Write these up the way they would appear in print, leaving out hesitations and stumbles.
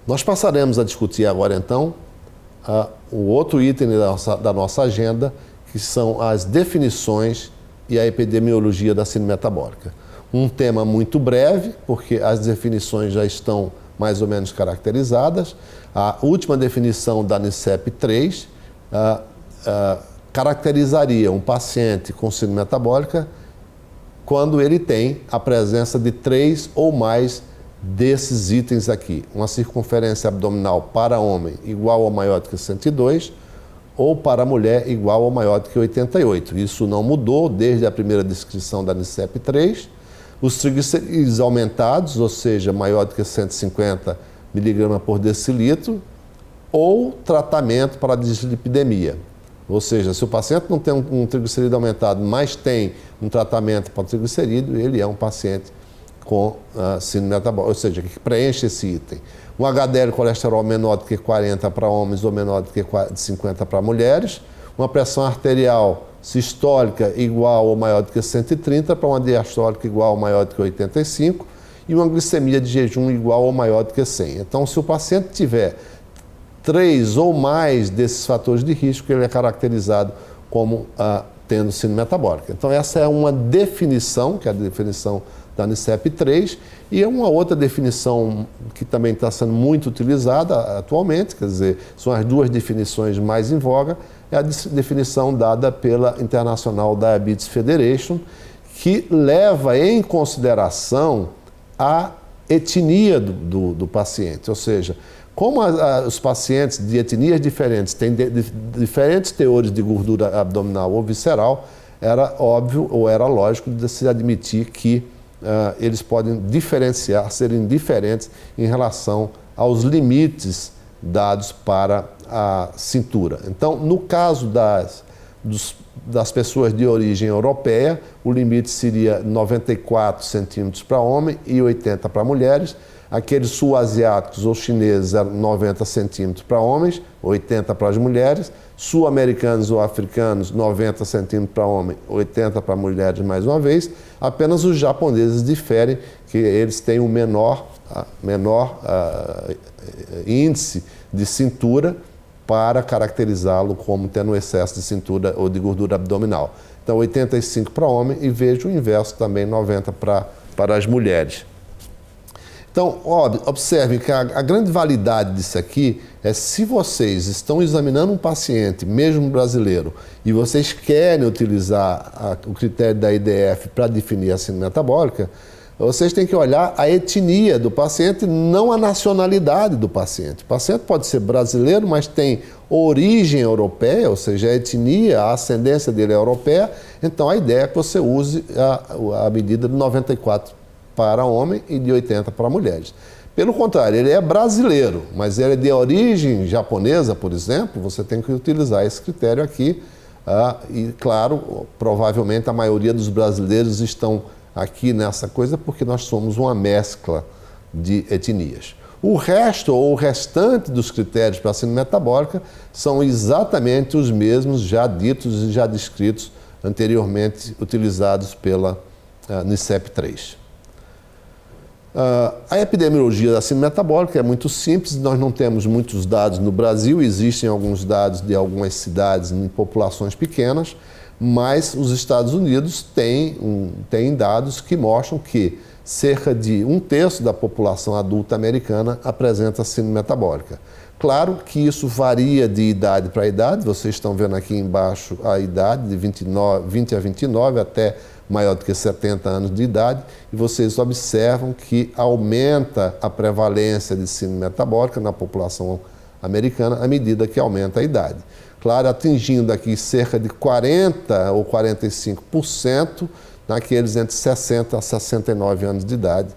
Nós passaremos a discutir agora, então, o outro item da nossa agenda, que são as definições e a epidemiologia da síndrome metabólica. Um tema muito breve, porque as definições já estão mais ou menos caracterizadas. A última definição da NICEP-3 caracterizaria um paciente com síndrome metabólica quando ele tem a presença de 3 ou mais desses itens aqui: uma circunferência abdominal para homem igual ou maior do que 102 ou para mulher igual ou maior do que 88. Isso não mudou desde a primeira descrição da NICEP-3. Os triglicerídeos aumentados, ou seja, maior do que 150 mg por decilitro, ou tratamento para a dislipidemia. Ou seja, se o paciente não tem um triglicerídeo aumentado, mas tem um tratamento para o triglicerídeo, ele é um paciente com síndrome metabólica, ou seja, que preenche esse item. Um HDL colesterol menor do que 40 para homens ou menor do que 50 para mulheres. Uma pressão arterial sistólica igual ou maior do que 130 para uma diastólica igual ou maior do que 85 e uma glicemia de jejum igual ou maior do que 100. Então, se o paciente tiver 3 ou mais desses fatores de risco, ele é caracterizado como tendo síndrome metabólica. Então, essa é uma definição, que é a definição da NICEP-3, e é uma outra definição que também está sendo muito utilizada atualmente, quer dizer, são as duas definições mais em voga, é a definição dada pela International Diabetes Federation, que leva em consideração a etnia do paciente, ou seja, como os pacientes de etnias diferentes têm diferentes teores de gordura abdominal ou visceral, era óbvio ou era lógico de se admitir que eles podem serem diferentes em relação aos limites dados para a cintura. Então, no caso das pessoas de origem europeia, o limite seria 94 centímetros para homem e 80 para mulheres. Aqueles sul-asiáticos ou chineses eram 90 centímetros para homens, 80 para as mulheres. Sul-americanos ou africanos, 90 centímetros para homem, 80 para mulheres mais uma vez. Apenas os japoneses diferem, que eles têm um menor índice de cintura para caracterizá-lo como tendo excesso de cintura ou de gordura abdominal. Então, 85 para homem e vejo o inverso também, 90 para as mulheres. Então, observem que a grande validade disso aqui é se vocês estão examinando um paciente, mesmo brasileiro, e vocês querem utilizar o critério da IDF para definir a síndrome metabólica, vocês têm que olhar a etnia do paciente, não a nacionalidade do paciente. O paciente pode ser brasileiro, mas tem origem europeia, ou seja, a etnia, a ascendência dele é europeia, então a ideia é que você use a medida de 94 para homem e de 80 para mulheres. Pelo contrário, ele é brasileiro, mas ele é de origem japonesa, por exemplo, você tem que utilizar esse critério aqui. E, claro, provavelmente a maioria dos brasileiros estão aqui nessa coisa porque nós somos uma mescla de etnias. O resto, ou o restante dos critérios para a síndrome metabólica são exatamente os mesmos já ditos e já descritos anteriormente, utilizados pela NICEP-3. A epidemiologia da síndrome metabólica é muito simples, nós não temos muitos dados no Brasil, existem alguns dados de algumas cidades em populações pequenas, mas os Estados Unidos têm dados que mostram que cerca de 1/3 da população adulta americana apresenta síndrome metabólica. Claro que isso varia de idade para idade, vocês estão vendo aqui embaixo a idade de 20 a 29 até maior do que 70 anos de idade, e vocês observam que aumenta a prevalência de síndrome metabólica na população americana à medida que aumenta a idade. Claro, atingindo aqui cerca de 40% ou 45% naqueles entre 60 a 69 anos de idade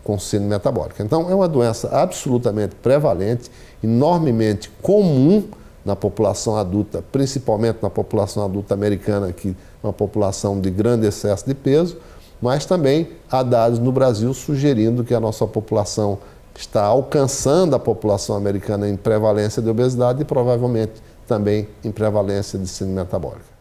com síndrome metabólica. Então, é uma doença absolutamente prevalente, enormemente comum na população adulta, principalmente na população adulta americana, que é uma população de grande excesso de peso, mas também há dados no Brasil sugerindo que a nossa população está alcançando a população americana em prevalência de obesidade e provavelmente também em prevalência de síndrome metabólica.